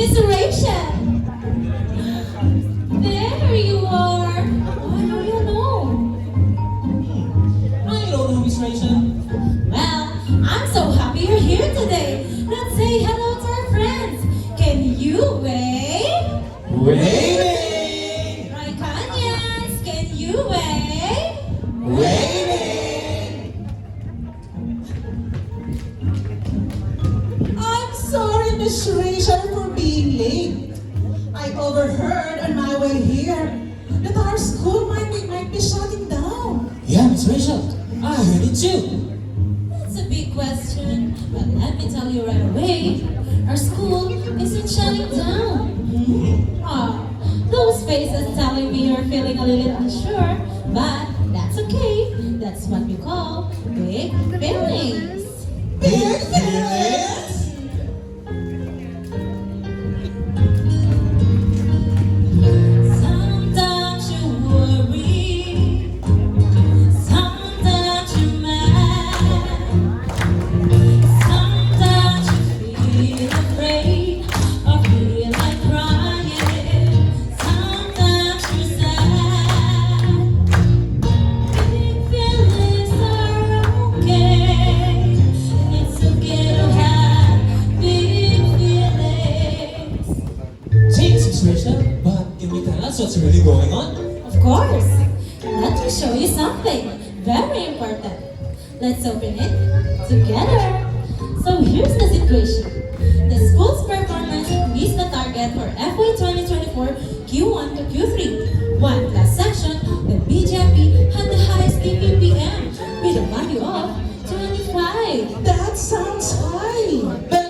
Miss Rachel! There you are! Why do you know? I don't know, Miss Rachel. Well, I'm so happy you're here today. Let's say hello to our friends. Can you wave? Waving! Raikanyans, can you wave? Waving! I'm sorry, Miss Rachel, for being late. I overheard on my way here that our school might be shutting down. Yeah, Miss Rachel. I heard it too. That's a big question, but let me tell you right away, our school isn't shutting down. Ah, those faces telling me you're feeling a little unsure, but that's okay. That's what we call big feelings. Big feelings? Sometimes you worry, sometimes you're mad, sometimes you feel afraid or feel like crying, sometimes you're sad. Big feelings are okay, it's okay to have big feelings. Thanks, Miss Rachel. But can you tell us what's really going on? Of course. Let me show you something very important. Let's open it together. So here's the situation. The school's performance missed the target for FY 2024 Q1 to Q3. One class section, the BJP had the highest PPPM with a value of 25. That sounds high. But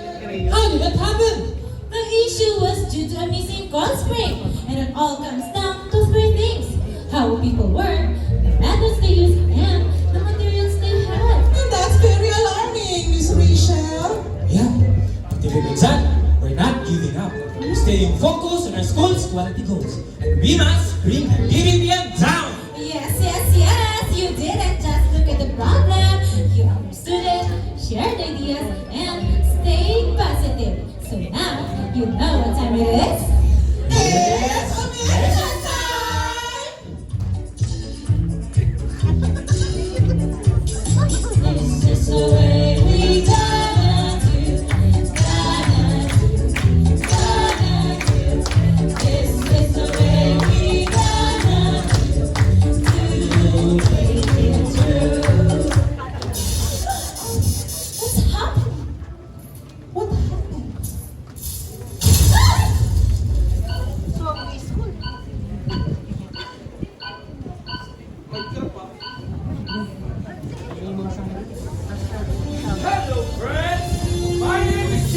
how did that happen? The issue was due to a missing cold spring, and it all comes down to three things: how people work, the methods they use, and the materials they had. And that's very alarming, Miss Rachel. Yeah. But if it makes that, we're not giving up. We're staying focused on our school's quality goals. And we must bring the PPPM down. Yes, yes, yes! You didn't just look at the problem, you understood it, shared ideas, and stayed positive. So now, you know what time it is? It's American time! It's just the way we gotta do. This is the way we gotta do. Make it true. What's happening? What happened? Hello friends, my name is G.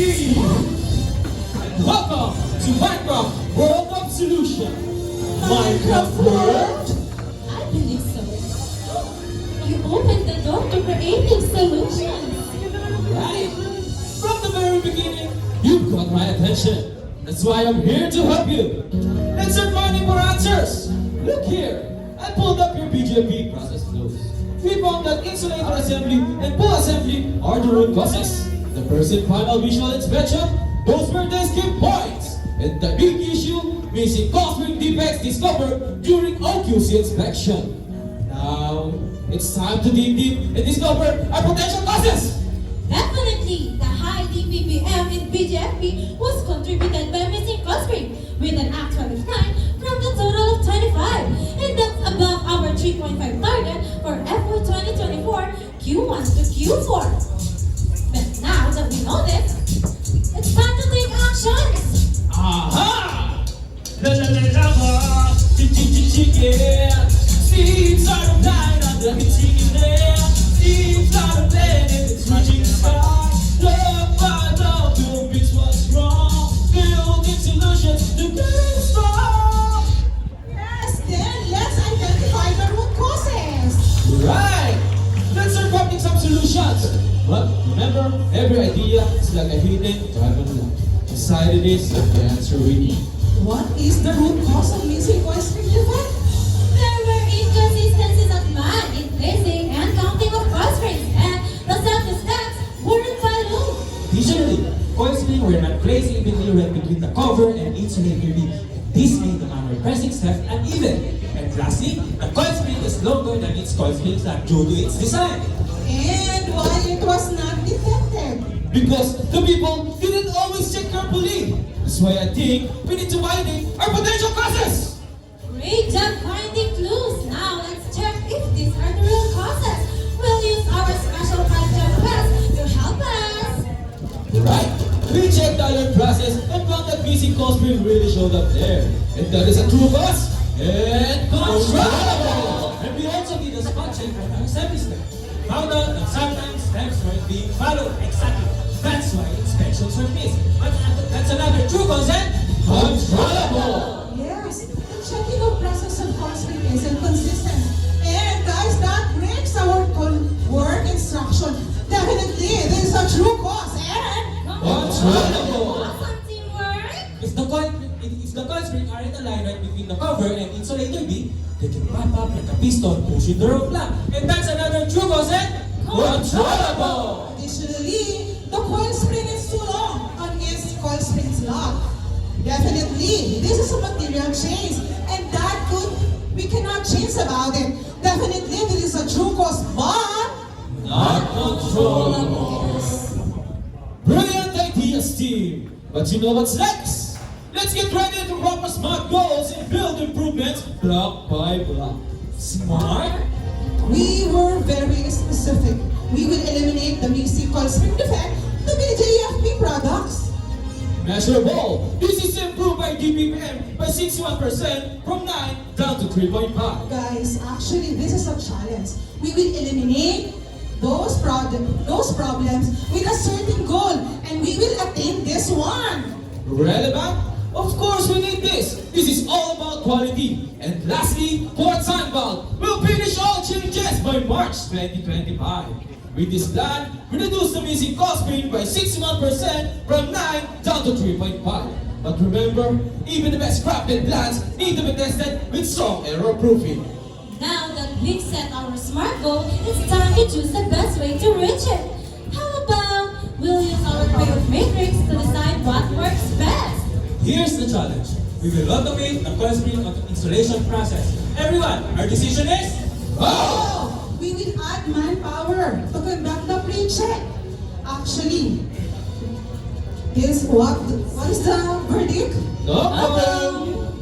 And welcome to Minecraft World of Solution. Minecraft World? I believe so. You opened the door to creating solutions. Right. From the very beginning, you caught my attention. That's why I'm here to help you. Let's start finding more answers. Look here. I pulled up your BJP process flows. We found that insulator assembly and pull assembly are the root causes. The first and final visual inspection, those were the skip points. And the big issue, missing cosmic defects discovered during OQC inspection. Now, it's time to dig deep and discover our potential causes. Definitely, the high DPPM in BGFP was contributed by missing cost spring with an actual of 9 from the total of 25. And that's above our 3.5 target for FY 2024 Q1 to Q4. But now that we know this, it's time to take actions. Aha! La la la la la, yeah. Seeds are the blind on the hitting there. Seeds are the blend and it's reaching the sky. Love by love to fix what's wrong. Building solutions to get it strong. Yes, then let's identify the root causes. Right! Let's start finding some solutions. But remember, every idea is like a hidden diamond lamp. Inside it is the answer we need. What is the root cause of missing cosmic defect? There were inconsistencies of man in placing and counting of cost springs, and the self-steps weren't followed. Additionally, coil spring were not placed evenly right between the cover and insulator B. This made the manual pressing step uneven. And lastly, the coil spring is longer than its coil spring slot due to its design. And why it was not detected? Because the people didn't always check carefully. That's why I think we need to widen our potential causes. Great job finding clues. Now let's check if these are the real causes. We'll use our special culture test to help us. Right? We checked the alert process and found that missing coil spring really showed up there. And that is a true cause and controllable. And we also did a spot check on our assembly step. Found out that sometimes steps weren't being followed exactly. That's why inspections were missed. But that's another true cause and controllable. Yes, the checking of process and coil spring isn't consistent. And guys, that breaks our work instruction. Definitely, this is a true cause and Controllable. Awesome teamwork. If the coil spring aren't aligned right between the cover and insulator B, they can pop up like a piston pushing the rope lock. And that's another true cause and controllable. additionally, the coil spring is too long on its coil spring slot. Definitely, this is a material change and we cannot change about it. Definitely, this is a true cause, but Not controllable. Brilliant ideas, team. But you know what's next? Let's get ready to rock our smart goals and build improvements block by block. Smart? we were very specific. We will eliminate the missing coil spring defect to be the JFP products. Measurable. This is improved by DPPM by 61% from 9 down to 3.5. Guys, actually, this is a challenge. We will eliminate those problems with a certain goal, and we will attain this one. Relevant? Of course we need this. This is all about quality. And lastly, Port Sunbelt will finish all changes by March 2025. With this plan, we reduce the missing cost spring by 61% from 9 down to 3.5. But remember, even the best crafted plans need to be tested with strong error proofing. Now that we've set our smart goal, it's time to choose the best way to reach it. How about we'll use our creative matrix to decide what works best? Here's the challenge. We will automate the coil spring installation process. Everyone, our decision is go! We will add manpower to conduct the pre-check. Actually, what is the verdict?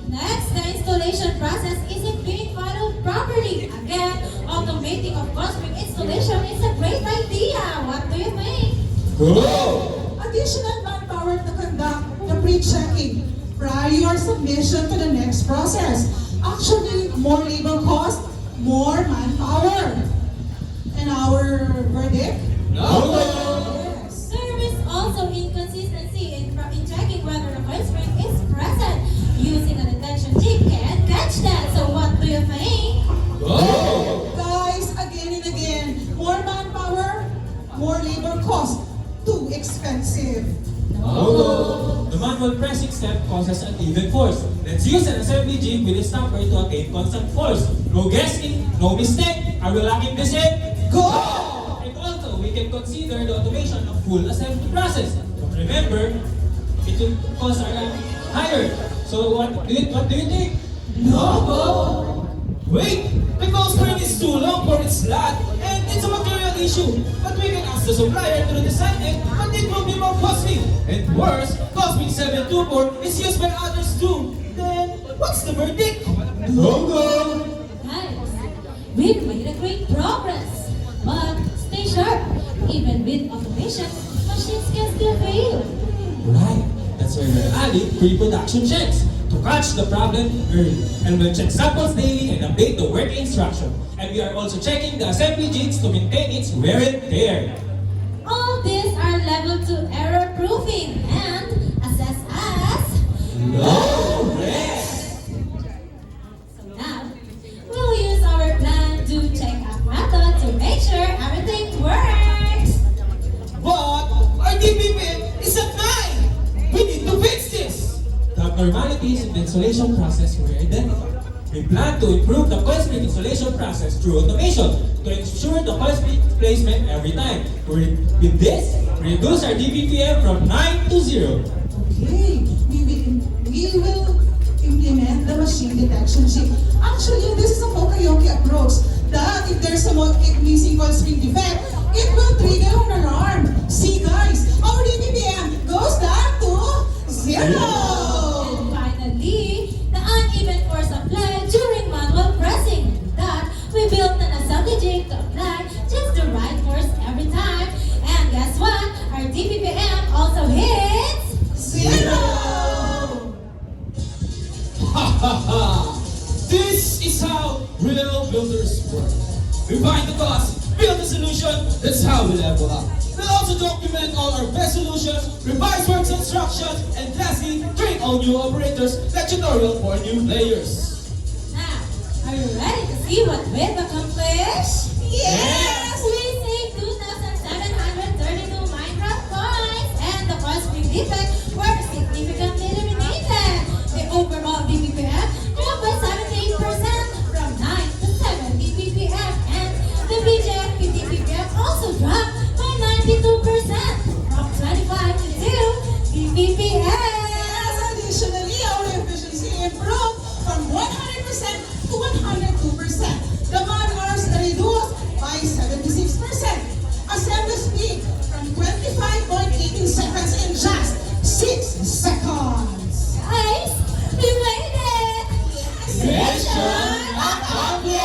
Next, the installation process isn't being followed properly. Again, automating of cosmic installation is a great idea. What do you think? Go! Additional manpower to conduct the pre-checking prior submission to the next process. Actually, more labor cost, more manpower. And our verdict? No! Yes. There is also inconsistency in checking whether the coil spring is present. Using a detention jig can catch that. So what do you think? Go! Guys, again and again, more manpower, more labor cost, too expensive. No! The manual pressing step causes uneven force. Let's use an assembly jig with a stamper to attain constant force. No guessing, no mistake. Are we locking this in? Go! And also, we can consider the automation of full assembly process. But remember, it will cost higher. So what do you think? No! Wait! The coil spring is too long for its slot and it's a material issue. But we can ask the supplier to design it, but it will be more costly. And worse, coil spring 724 is used by others too. Then, what's the verdict? No! Guys, we've made a great progress. But stay sharp. Even with automation, machines can still fail. Right. That's why we're adding pre-production checks to catch the problem early. And we'll check samples daily and update the working instruction. And we are also checking the assembly jigs to maintain its wear and tear. All these are level 2 error proofing and assess as No rest! So now, we'll use our plan to check out method to make sure everything works. But our DPP is at 9! We need to fix this! The abnormalities in the installation process were identified. We plan to improve the coil spring installation process through automation to ensure the coil spring placement every time. With this, reduce our DPPM from 9 to 0. Okay, we will implement the machine detection chip. Actually, this is a karaoke approach that if there's a missing coil spring defect, it will trigger an alarm. See guys, our DPPM goes down to 0. And finally, the uneven force applied during manual pressing. That we built an assembly jig to apply just the right force every time. And guess what? Our DPPM also hits 0. Ha ha ha! This is how real builders work. We find the cause, build the solution, that's how we level up. We'll also document all our best solutions, revise works instructions, and lastly, train all new operators, that tutorial for new players. Now, are you ready to see what we've accomplished? Yes! We saved 2,732 Minecraft coins and the coil spring defect were significantly eliminated. The overall DPPM grew by 78% from 9 to 7 DPPM and the BJFP DPPM also dropped by 92% from 25 to 2 DPPM. Yes, additionally, our efficiency improved from 100% to 102%. The man hours reduced by 76%. Assembly speed from 25.18 seconds in just 6 seconds. Guys, we made it! Mission accomplished!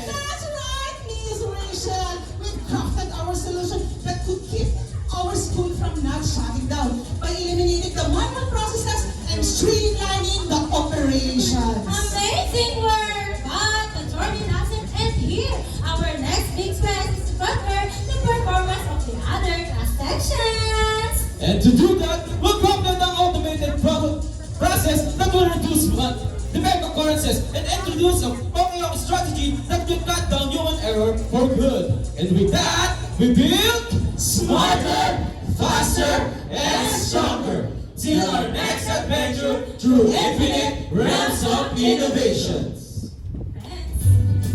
That's right, Miss Rachel. We've crafted our solution that could keep our school from not shutting down by eliminating the manual processes and streamlining the operation. Amazing work! But the journey doesn't end here. Our next big quest is to conquer the performance of the other class sections. And to do that, we'll complete an automated process that will reduce defect occurrences and introduce a karaoke strategy that will cut down human error for good. And with that, we build smarter, faster, and stronger. Till our next adventure through infinite realms of innovations. Friends,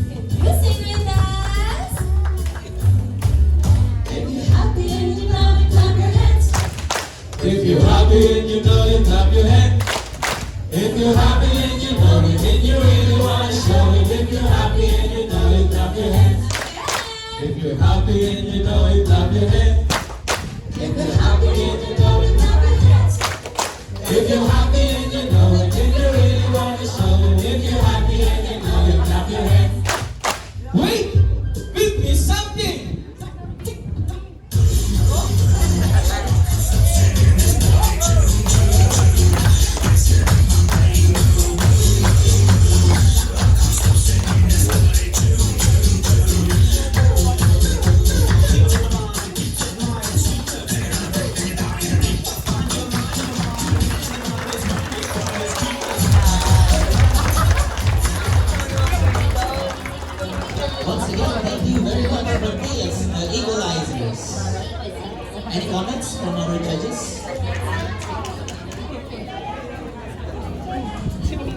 can you sing with us? If you're happy and you know it, clap your hands. If you're happy and you know it, clap your hands. If you're happy and you know it, and you really want to show it. If you're happy and you know it, clap your hands. If you're happy and you know it, clap your hands. If you're happy and you know it, clap your hands. If you're happy and you know it, and you really want to show it. If you're happy and you know it, clap your hands. Wait! Beat me something! Once again, thank you very much for TS Equalizers. Any comments from our judges?